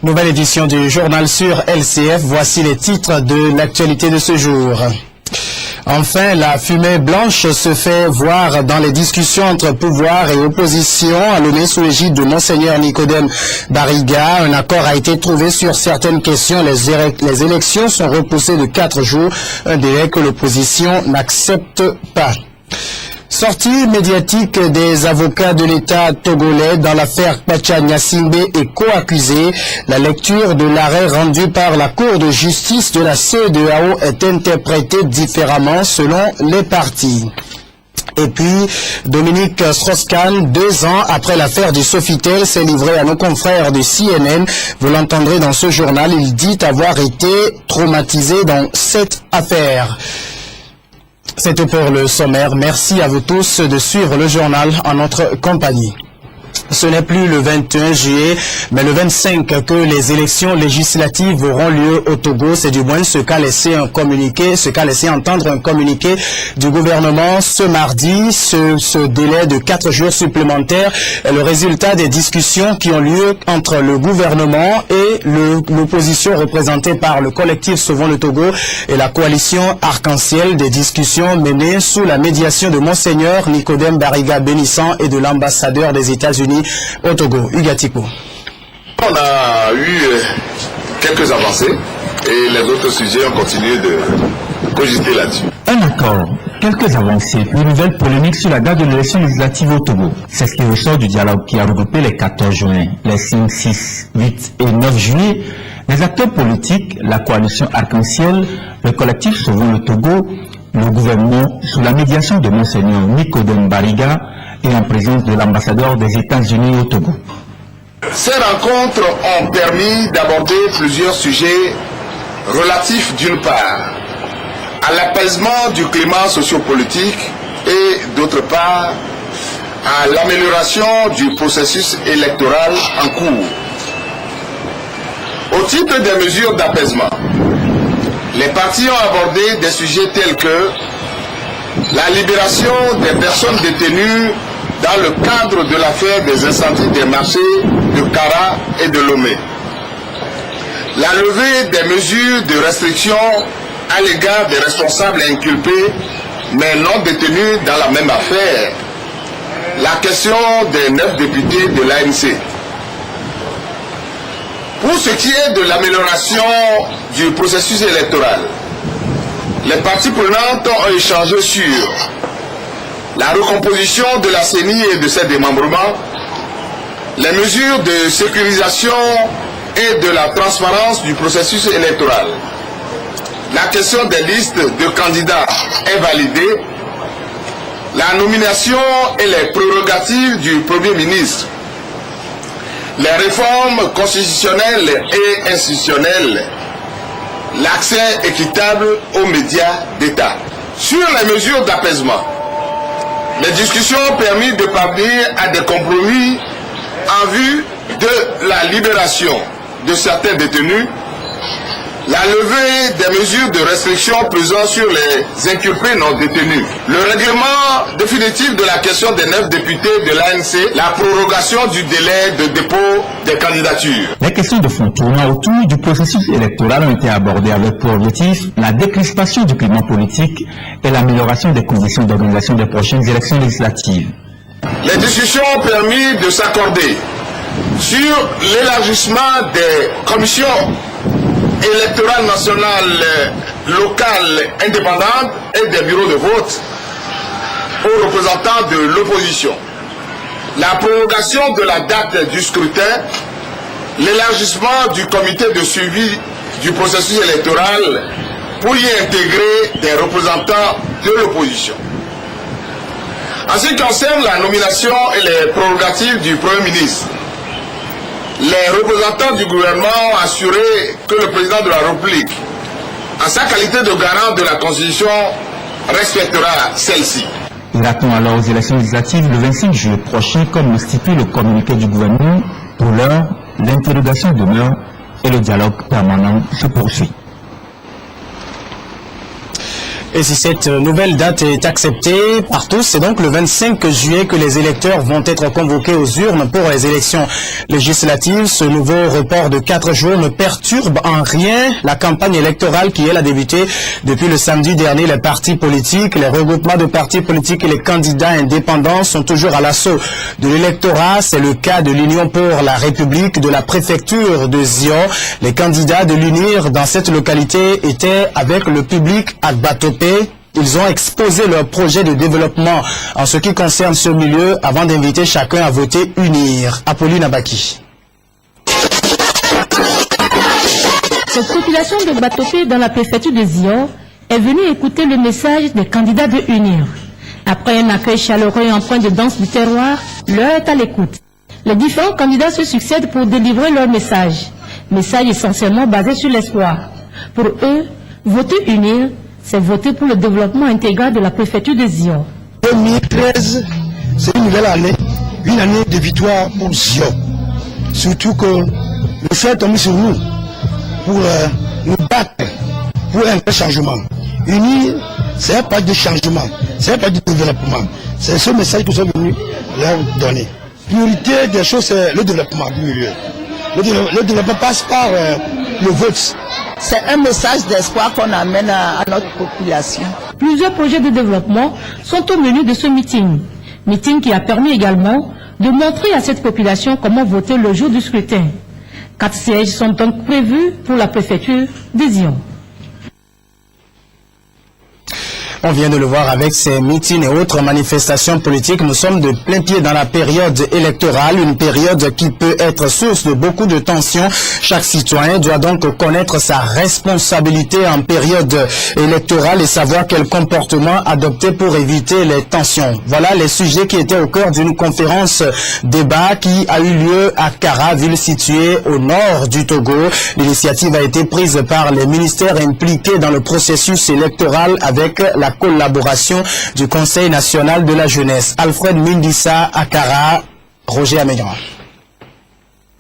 Nouvelle édition du journal sur LCF. Voici les titres de l'actualité de ce jour. Enfin, la fumée blanche se fait voir dans les discussions entre pouvoir et opposition à Lomé sous l'égide de Monseigneur Nicodème Bariga. Un accord a été trouvé sur certaines questions. Les élections sont repoussées de 4 jours, un délai que l'opposition n'accepte pas. Sortie médiatique des avocats de l'État togolais dans l'affaire Pacha Nyassimbe est co-accusé. La lecture de l'arrêt rendu par la Cour de justice de la CEDEAO est interprétée différemment selon les parties. Et puis, Dominique Strauss-Kahn, 2 ans après l'affaire du Sofitel, s'est livré à nos confrères du CNN. Vous l'entendrez dans ce journal, il dit avoir été traumatisé dans cette affaire. C'est tout pour le sommaire. Merci à vous tous de suivre le journal en notre compagnie. Ce n'est plus le 21 juillet, mais le 25 que les élections législatives auront lieu au Togo. C'est du moins ce qu'a laissé entendre un communiqué du gouvernement ce mardi. Ce délai de 4 jours supplémentaires est le résultat des discussions qui ont lieu entre le gouvernement et l'opposition représentée par le collectif Sauvons le Togo et la coalition Arc-en-Ciel, des discussions menées sous la médiation de Monseigneur Nicodème Bariga Bénissant et de l'ambassadeur des États-Unis au Togo, Ugatiko. On a eu quelques avancées et les autres sujets ont continué de cogiter là-dessus. Un accord, quelques avancées, puis une nouvelle polémique sur la date de l'élection législative au Togo. C'est ce qui ressort du dialogue qui a regroupé les 14 juin, les 5, 6, 8 et 9 juillet. Les acteurs politiques, la coalition Arc-en-Ciel, le collectif Sauvons le Togo, le gouvernement, sous la médiation de Monseigneur Nicodème Bariga, et en présence de l'ambassadeur des États-Unis au Togo. Ces rencontres ont permis d'aborder plusieurs sujets relatifs d'une part à l'apaisement du climat sociopolitique et d'autre part à l'amélioration du processus électoral en cours. Au titre des mesures d'apaisement, les partis ont abordé des sujets tels que la libération des personnes détenues dans le cadre de l'affaire des incendies des marchés de Kara et de Lomé. La levée des mesures de restriction à l'égard des responsables inculpés mais non détenus dans la même affaire. La question des 9 députés de l'ANC. Pour ce qui est de l'amélioration du processus électoral, les parties prenantes ont échangé sur la recomposition de la CENI et de ses démembrements, les mesures de sécurisation et de la transparence du processus électoral. La question des listes de candidats est validée. La nomination et les prérogatives du Premier ministre. Les réformes constitutionnelles et institutionnelles. L'accès équitable aux médias d'État. Sur les mesures d'apaisement, les discussions ont permis de parvenir à des compromis en vue de la libération de certains détenus, la levée des mesures de restriction pesant sur les inculpés non détenus, le règlement définitif de la question des 9 députés de l'ANC, la prorogation du délai de dépôt des candidatures. Les questions de fond tournant autour du processus électoral ont été abordées avec pour objectif la décrispation du climat politique et l'amélioration des conditions d'organisation des prochaines élections législatives. Les discussions ont permis de s'accorder sur l'élargissement des commissions électorales nationales, locales, indépendantes et des bureaux de vote aux représentants de l'opposition. La prolongation de la date du scrutin, l'élargissement du comité de suivi du processus électoral pour y intégrer des représentants de l'opposition. En ce qui concerne la nomination et les prérogatives du Premier ministre, les représentants du gouvernement ont assuré que le président de la République, en sa qualité de garant de la Constitution, respectera celle-ci. Il attend alors aux élections législatives le 25 juillet prochain, comme le stipule le communiqué du gouvernement. Pour l'heure, l'interrogation demeure et le dialogue permanent se poursuit. Et si cette nouvelle date est acceptée par tous, c'est donc le 25 juillet que les électeurs vont être convoqués aux urnes pour les élections législatives. Ce nouveau report de 4 jours ne perturbe en rien la campagne électorale qui, elle, a débuté depuis le samedi dernier. Les partis politiques, les regroupements de partis politiques et les candidats indépendants sont toujours à l'assaut de l'électorat. C'est le cas de l'Union pour la République de la préfecture de Zion. Les candidats de l'UNIR dans cette localité étaient avec le public à Batopé. Ils ont exposé leur projet de développement en ce qui concerne ce milieu avant d'inviter chacun à voter UNIR. Apolline Abaki. Cette population de Batopé dans la préfecture de Zion est venue écouter le message des candidats de UNIR. Après un accueil chaleureux et empreint de danse du terroir, l'heure est à l'écoute. Les différents candidats se succèdent pour délivrer leur message. Message essentiellement basé sur l'espoir. Pour eux, voter UNIR, c'est voter pour le développement intégral de la préfecture de Zion. 2013, c'est une nouvelle année, une année de victoire pour Zion. Surtout que le fait tombe sur nous pour nous battre pour un vrai changement. UNIR, c'est un pas de changement, c'est un pas de développement. C'est ce message que nous sommes venus leur donner. La priorité des choses, c'est le développement du milieu. Le développement passe par le vote. C'est un message d'espoir qu'on amène à notre population. Plusieurs projets de développement sont au menu de ce meeting. Meeting qui a permis également de montrer à cette population comment voter le jour du scrutin. 4 sièges sont donc prévus pour la préfecture de Zion. On vient de le voir avec ces meetings et autres manifestations politiques. Nous sommes de plein pied dans la période électorale, une période qui peut être source de beaucoup de tensions. Chaque citoyen doit donc connaître sa responsabilité en période électorale et savoir quel comportement adopter pour éviter les tensions. Voilà les sujets qui étaient au cœur d'une conférence débat qui a eu lieu à Kara, ville située au nord du Togo. L'initiative a été prise par les ministères impliqués dans le processus électoral avec la collaboration du Conseil national de la jeunesse. Alfred Mindissa, Akara, Roger Amélian.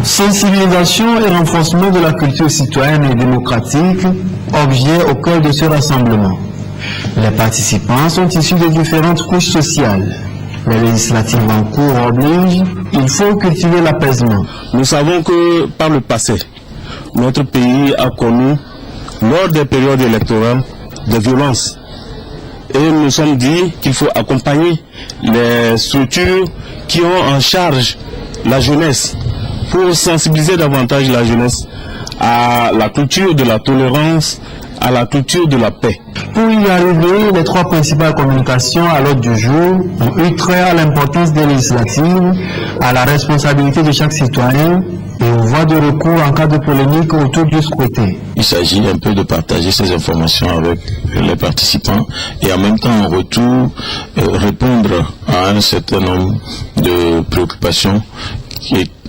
Sensibilisation et renforcement de la culture citoyenne et démocratique, objet au cœur de ce rassemblement. Les participants sont issus de différentes couches sociales. Les législatives en cours obligent, il faut cultiver l'apaisement. Nous savons que par le passé, notre pays a connu, lors des périodes électorales, des violences. Et nous nous sommes dit qu'il faut accompagner les structures qui ont en charge la jeunesse pour sensibiliser davantage la jeunesse à la culture de la tolérance, à la culture de la paix. Pour y arriver, les 3 principales communications à l'ordre du jour ont eu trait à l'importance des législatives, à la responsabilité de chaque citoyen et aux voies de recours en cas de polémique autour du scrutin. Il s'agit un peu de partager ces informations avec les participants et en même temps en retour répondre à un certain nombre de préoccupations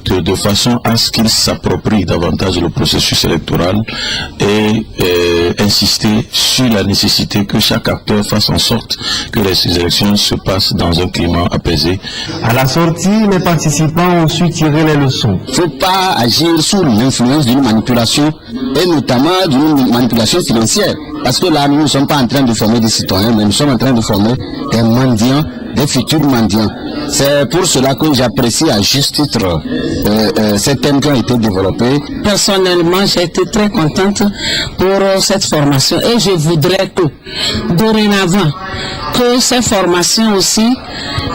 de façon à ce qu'ils s'approprient davantage le processus électoral et insister sur la nécessité que chaque acteur fasse en sorte que les élections se passent dans un climat apaisé. À la sortie, les participants ont su tirer les leçons. Il ne faut pas agir sous l'influence d'une manipulation et notamment d'une manipulation financière. Parce que là, nous ne sommes pas en train de former des citoyens, mais nous sommes en train de former des mendiants, des futurs mendiants. C'est pour cela que j'apprécie à juste titre ces thèmes qui ont été développés. Personnellement, j'ai été très contente pour cette formation et je voudrais que, dorénavant, que ces formations aussi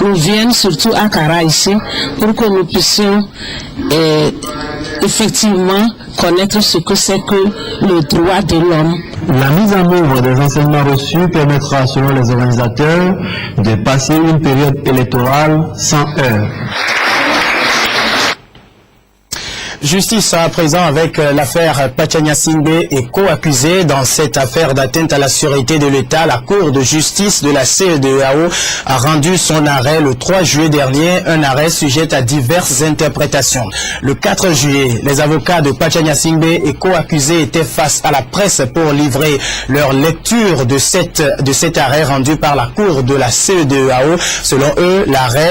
nous viennent surtout à Kara ici pour que nous puissions effectivement connaître ce que c'est que le droit de l'homme. La mise en œuvre des enseignements reçus permettra, selon les organisateurs, de passer une période électorale sans heurts. Justice à présent avec l'affaire Pachania Singbe et co-accusé dans cette affaire d'atteinte à la sûreté de l'État. La Cour de justice de la CEDEAO a rendu son arrêt le 3 juillet dernier, un arrêt sujet à diverses interprétations. Le 4 juillet, les avocats de Pachania Singbe et co-accusé étaient face à la presse pour livrer leur lecture de cet arrêt rendu par la Cour de la CEDEAO. Selon eux,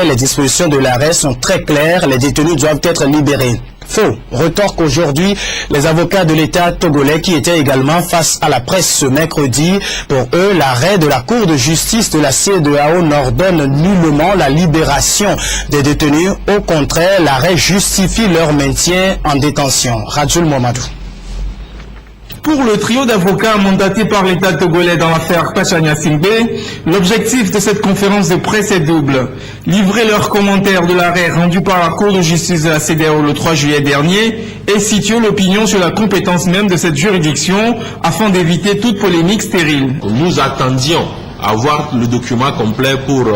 les dispositions de l'arrêt sont très claires, les détenus doivent être libérés. Faux, retorquent aujourd'hui les avocats de l'État togolais qui étaient également face à la presse ce mercredi. Pour eux, l'arrêt de la Cour de justice de la CEDEAO n'ordonne nullement la libération des détenus. Au contraire, l'arrêt justifie leur maintien en détention. Radjoul Mohamadou. Pour le trio d'avocats mandatés par l'État togolais dans l'affaire Pachanya-Singbe, l'objectif de cette conférence de presse est double. Livrer leurs commentaires de l'arrêt rendu par la Cour de justice de la CEDEAO le 3 juillet dernier et situer l'opinion sur la compétence même de cette juridiction afin d'éviter toute polémique stérile. Nous attendions à voir le document complet pour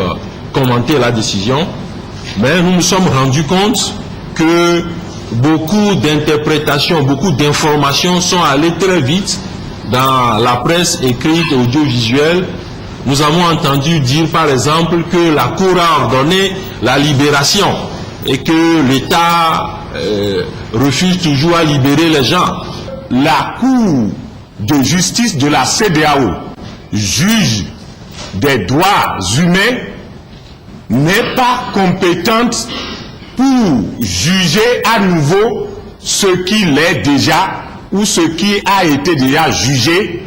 commenter la décision, mais nous nous sommes rendus compte que beaucoup d'interprétations, beaucoup d'informations sont allées très vite dans la presse écrite et audiovisuelle. Nous avons entendu dire par exemple que la Cour a ordonné la libération et que l'État refuse toujours à libérer les gens. La Cour de justice de la CEDEAO, juge des droits humains, n'est pas compétente pour juger à nouveau ce qu'il est déjà ou ce qui a été déjà jugé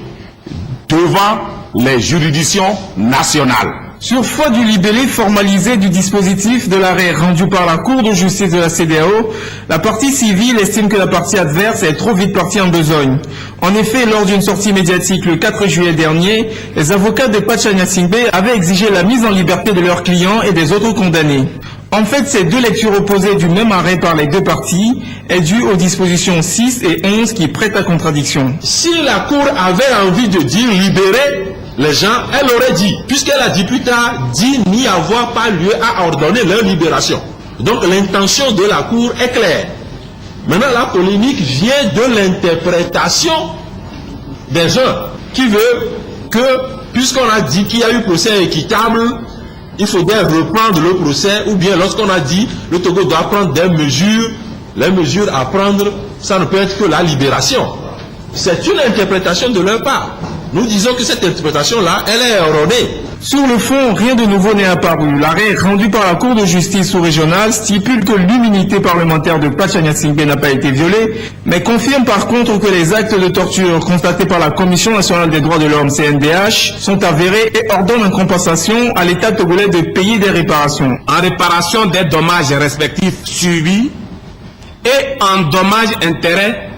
devant les juridictions nationales. Sur foi du libellé formalisé du dispositif de l'arrêt rendu par la Cour de justice de la CEDEAO, la partie civile estime que la partie adverse est trop vite partie en besogne. En effet, lors d'une sortie médiatique le 4 juillet dernier, les avocats de Pachanya-Singbe avaient exigé la mise en liberté de leurs clients et des autres condamnés. En fait, ces deux lectures opposées du même arrêt par les deux parties est due aux dispositions 6 et 11 qui prêtent à contradiction. Si la Cour avait envie de dire libérer les gens, elle aurait dit, puisqu'elle a dit plus tard, dit n'y avoir pas lieu à ordonner leur libération. Donc l'intention de la Cour est claire. Maintenant, la polémique vient de l'interprétation des uns qui veut que, puisqu'on a dit qu'il y a eu procès équitable, il faudrait reprendre le procès, ou bien lorsqu'on a dit le Togo doit prendre des mesures, les mesures à prendre, ça ne peut être que la libération. C'est une interprétation de leur part. Nous disons que cette interprétation-là, elle est erronée. Sur le fond, rien de nouveau n'est apparu. L'arrêt rendu par la Cour de justice sous-régionale stipule que l'immunité parlementaire de Pachanya-Singbe n'a pas été violée, mais confirme par contre que les actes de torture constatés par la Commission nationale des droits de l'homme, CNDH, sont avérés et ordonnent en compensation à l'État togolais de payer des réparations. En réparation des dommages respectifs subis et en dommages-intérêts,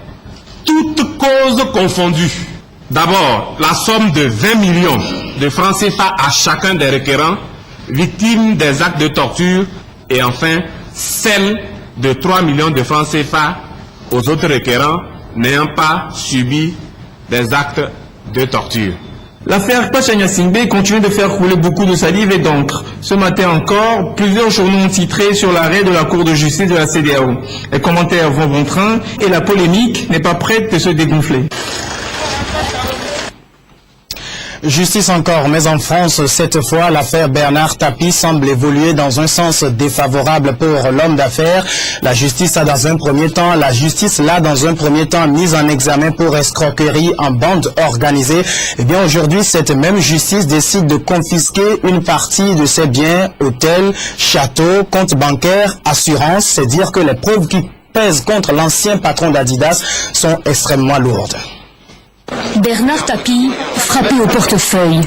toutes causes confondues. D'abord, la somme de 20 millions de francs CFA à chacun des requérants, victimes des actes de torture, et enfin, celle de 3 millions de francs CFA aux autres requérants n'ayant pas subi des actes de torture. L'affaire Pachanya-Singbe continue de faire couler beaucoup de salive et d'encre. Ce matin encore, plusieurs journaux ont titré sur l'arrêt de la Cour de justice de la CEDEAO. Les commentaires vont bon train et la polémique n'est pas prête de se dégonfler. Justice encore, mais en France, cette fois, l'affaire Bernard Tapie semble évoluer dans un sens défavorable pour l'homme d'affaires. La justice l'a dans un premier temps mise en examen pour escroquerie en bande organisée. Eh bien, aujourd'hui, cette même justice décide de confisquer une partie de ses biens, hôtels, châteaux, comptes bancaires, assurances. C'est dire que les preuves qui pèsent contre l'ancien patron d'Adidas sont extrêmement lourdes. Bernard Tapie, frappé au portefeuille.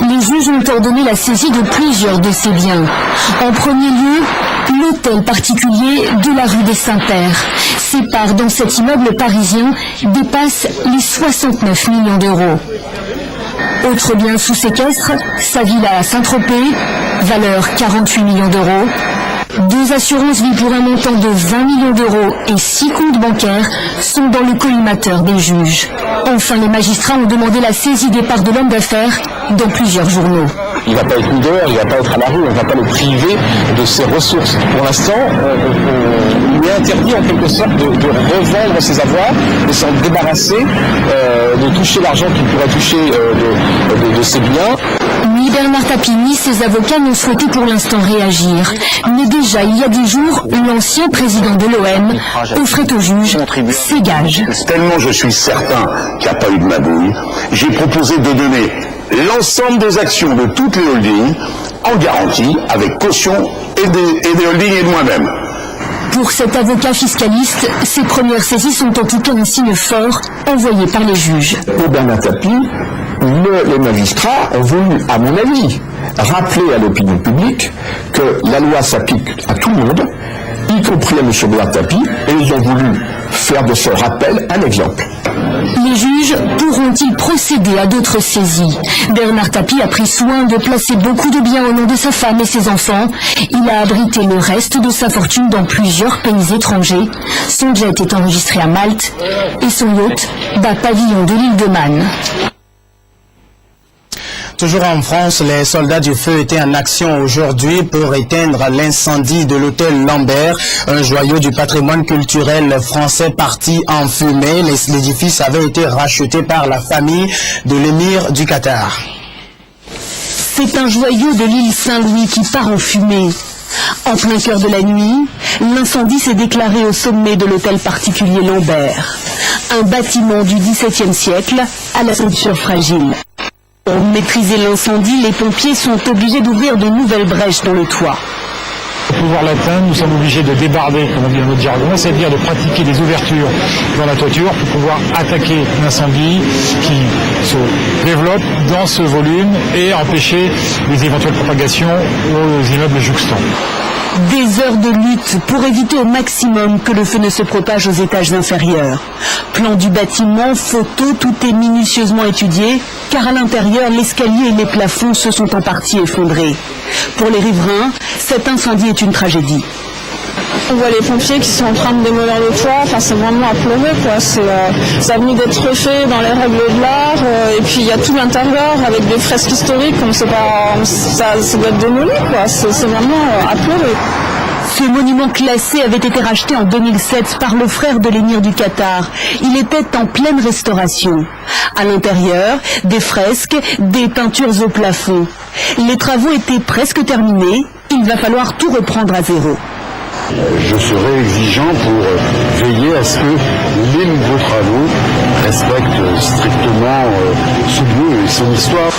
Les juges ont ordonné la saisie de plusieurs de ses biens. En premier lieu, l'hôtel particulier de la rue des Saints-Pères. Ses parts dans cet immeuble parisien dépassent les 69 millions d'euros. Autre bien sous séquestre, sa villa à Saint-Tropez, valeur 48 millions d'euros. 2 assurances vie pour un montant de 20 millions d'euros et 6 comptes bancaires sont dans le collimateur des juges. Enfin, les magistrats ont demandé la saisie des parts de l'homme d'affaires dans plusieurs journaux. Il ne va pas être mis dehors, il ne va pas être à la rue, on ne va pas le priver de ses ressources. Pour l'instant, il est interdit en quelque sorte de revendre ses avoirs, de s'en débarrasser, de toucher l'argent qu'il pourrait toucher de ses biens. Ni Bernard Tapie ni ses avocats n'ont souhaité pour l'instant réagir. Mais déjà, il y a des jours, l'ancien président de l'OM offrait aux juges ses gages. Tellement je suis certain qu'il n'y a pas eu de magouille, j'ai proposé de donner l'ensemble des actions de toutes les holdings en garantie avec caution et des holdings et de moi-même. Pour cet avocat fiscaliste, ces premières saisies sont en tout cas un signe fort envoyé par les juges. Pour Bernard Tapie, les magistrats ont voulu, à mon avis, rappeler à l'opinion publique que la loi s'applique à tout le monde, y compris à M. Bernard Tapie, et ils ont voulu faire de ce rappel un exemple. Les juges pourront-ils procéder à d'autres saisies? Bernard Tapie a pris soin de placer beaucoup de biens au nom de sa femme et ses enfants. Il a abrité le reste de sa fortune dans plusieurs pays étrangers. Son jet est enregistré à Malte et son yacht bat pavillon de l'île de Man. Toujours en France, les soldats du feu étaient en action aujourd'hui pour éteindre l'incendie de l'hôtel Lambert, un joyau du patrimoine culturel français parti en fumée. L'édifice avait été racheté par la famille de l'émir du Qatar. C'est un joyau de l'île Saint-Louis qui part en fumée. En plein cœur de la nuit, l'incendie s'est déclaré au sommet de l'hôtel particulier Lambert, un bâtiment du XVIIe siècle à la structure fragile. Pour maîtriser l'incendie, les pompiers sont obligés d'ouvrir de nouvelles brèches dans le toit. Pour pouvoir l'atteindre, nous sommes obligés de débarder, comme on dit dans notre jargon, c'est-à-dire de pratiquer des ouvertures dans la toiture pour pouvoir attaquer l'incendie qui se développe dans ce volume et empêcher les éventuelles propagations aux immeubles juxtants. Des heures de lutte pour éviter au maximum que le feu ne se propage aux étages inférieurs. Plan du bâtiment, photos, tout est minutieusement étudié, car à l'intérieur, l'escalier et les plafonds se sont en partie effondrés. Pour les riverains, cet incendie est une tragédie. On voit les pompiers qui sont en train de démolir le toit, enfin c'est vraiment à pleurer quoi. Ça a venu d'être refait dans les règles de l'art, et puis il y a tout l'intérieur avec des fresques historiques, on sait pas, ça doit être démoli quoi, c'est vraiment à pleurer. Ce monument classé avait été racheté en 2007 par le frère de l'émir du Qatar. Il était en pleine restauration. À l'intérieur, des fresques, des peintures au plafond. Les travaux étaient presque terminés, il va falloir tout reprendre à zéro. Je serai exigeant pour veiller à ce que les nouveaux travaux respectent strictement ce lieu et son histoire.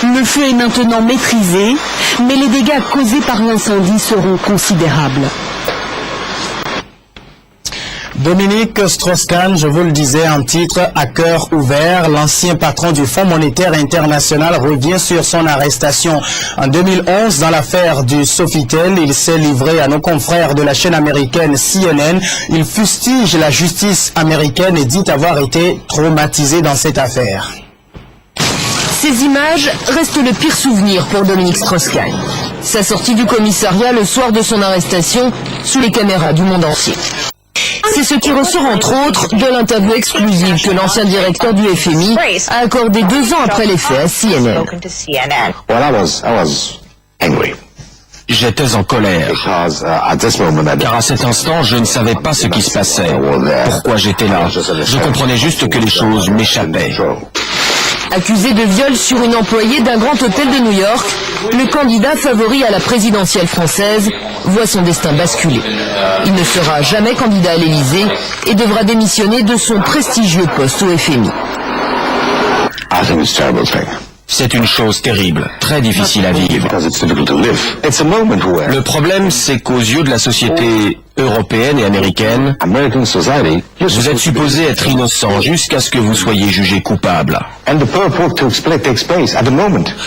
Le feu est maintenant maîtrisé, mais les dégâts causés par l'incendie seront considérables. Dominique Strauss-Kahn, je vous le disais en titre, à cœur ouvert, l'ancien patron du Fonds monétaire international revient sur son arrestation en 2011 dans l'affaire du Sofitel. Il s'est livré à nos confrères de la chaîne américaine CNN. Il fustige la justice américaine et dit avoir été traumatisé dans cette affaire. Ces images restent le pire souvenir pour Dominique Strauss-Kahn. Sa sortie du commissariat le soir de son arrestation sous les caméras du monde entier. C'est ce qui ressort entre autres de l'interview exclusive que l'ancien directeur du FMI a accordé 2 ans après les faits à CNN. J'étais en colère, car à cet instant, je ne savais pas ce qui se passait, pourquoi j'étais là. Je comprenais juste que les choses m'échappaient. Accusé de viol sur une employée d'un grand hôtel de New York, le candidat favori à la présidentielle française voit son destin basculer. Il ne sera jamais candidat à l'Élysée et devra démissionner de son prestigieux poste au FMI. C'est une chose terrible, très difficile à vivre. Le problème, c'est qu'aux yeux de la société européenne et américaine, vous êtes supposé être innocent jusqu'à ce que vous soyez jugé coupable.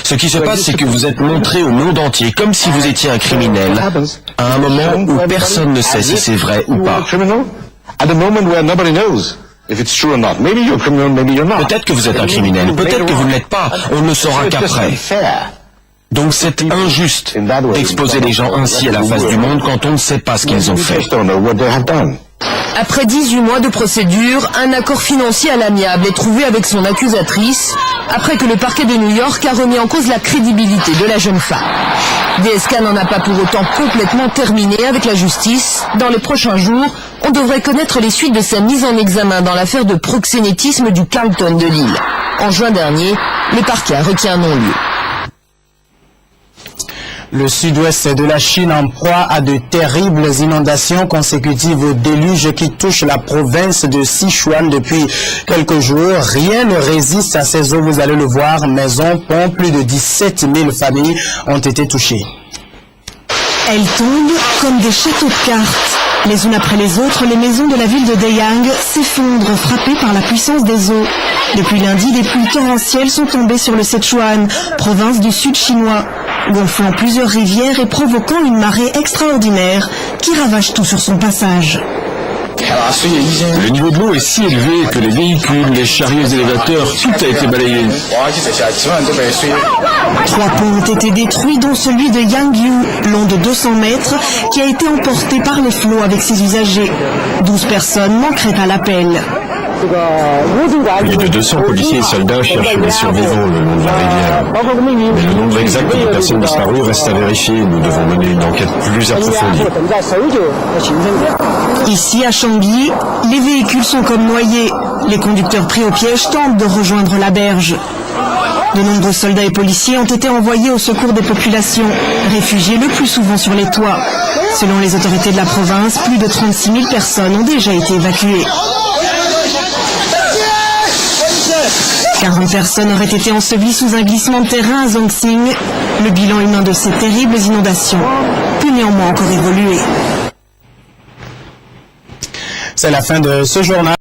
Ce qui se passe, c'est que vous êtes montré au monde entier comme si vous étiez un criminel, à un moment où personne ne sait si c'est vrai ou pas. Peut-être que vous êtes un criminel, peut-être que vous ne l'êtes pas, on ne le saura qu'après. Donc c'est injuste d'exposer les gens ainsi à la face du monde quand on ne sait pas ce qu'ils ont fait. Après 18 mois de procédure, un accord financier à l'amiable est trouvé avec son accusatrice, après que le parquet de New York a remis en cause la crédibilité de la jeune femme. DSK n'en a pas pour autant complètement terminé avec la justice. Dans les prochains jours, on devrait connaître les suites de sa mise en examen dans l'affaire de proxénétisme du Carlton de Lille. En juin dernier, le parquet a requis un non-lieu. Le sud-ouest de la Chine en proie à de terribles inondations consécutives au déluge qui touche la province de Sichuan depuis quelques jours. Rien ne résiste à ces eaux, vous allez le voir. Maisons, ponts, plus de 17 000 familles ont été touchées. Elles tombent comme des châteaux de cartes. Les unes après les autres, les maisons de la ville de Deyang s'effondrent, frappées par la puissance des eaux. Depuis lundi, des pluies torrentielles sont tombées sur le Sichuan, province du sud chinois, gonflant plusieurs rivières et provoquant une marée extraordinaire qui ravage tout sur son passage. Le niveau de l'eau est si élevé que les véhicules, les chariots élévateurs, tout a été balayé. 3 ponts ont été détruits, dont celui de Yangyu, long de 200 mètres, qui a été emporté par les flots avec ses usagers. 12 personnes manqueraient à l'appel. Plus de 200 policiers et soldats cherchent les survivants le long de la rivière. Mais le nombre exact de personnes disparues reste à vérifier. Nous devons mener une enquête plus approfondie. Ici, à Changi, les véhicules sont comme noyés. Les conducteurs pris au piège tentent de rejoindre la berge. De nombreux soldats et policiers ont été envoyés au secours des populations, réfugiées le plus souvent sur les toits. Selon les autorités de la province, plus de 36 000 personnes ont déjà été évacuées. 40 personnes auraient été ensevelies sous un glissement de terrain à Zhongsing. Le bilan humain de ces terribles inondations peut néanmoins encore évoluer. C'est la fin de ce journal.